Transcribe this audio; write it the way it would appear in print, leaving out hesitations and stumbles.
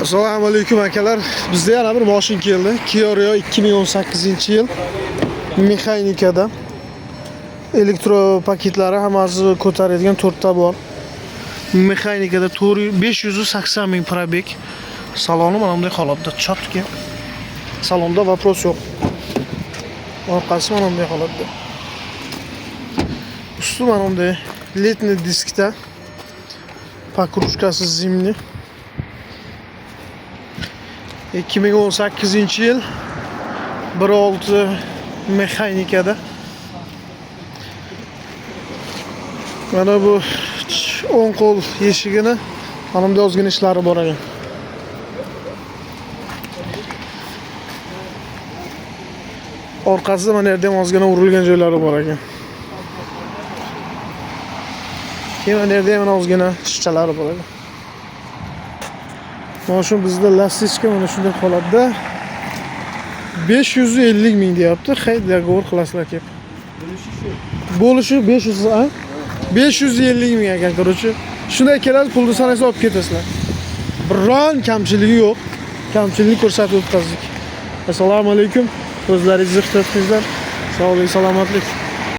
Assalomu alaykum akalar. Bizda yana bir mashin keldi. Kia Rio 2018-yil mexanikada. Elektro paketlari hammasi ko'taradigan 4 ta bor. Mexanikada 580 ming probeg. Saloni mana bunday holatda, chotki. Salonda vopros yo'q. Orqasi mana bunday holatda. Usti mana bunday letni diskda. Покружкасы zimni. 2018-yil 1.6 mexanikada. Mana bu o'ng qo'l eshigini mana bunday ozgina ishlari bor ekan. Orqasida mana yerda ham ozgina urilgan joylari bor ekan. Keyin mana yerda ham ozgina shishchalari bor ekan. Mashin bizda lastikka mana shunday holatda 550 ming deyapti. Hay, dogovor qilasizlar kelib. Bo'lishi 500 a? 550 ming ekan, короче. Shunday kelasiz, pulni sanaysiz olib ketasizlar. Biron kamchiligi yo'q. Kamchilikni ko'rsatib o'tkazdik. Assalomu alaykum. O'zlaringizni ehtiyot qilinglar. Sog'lik, salomatlik.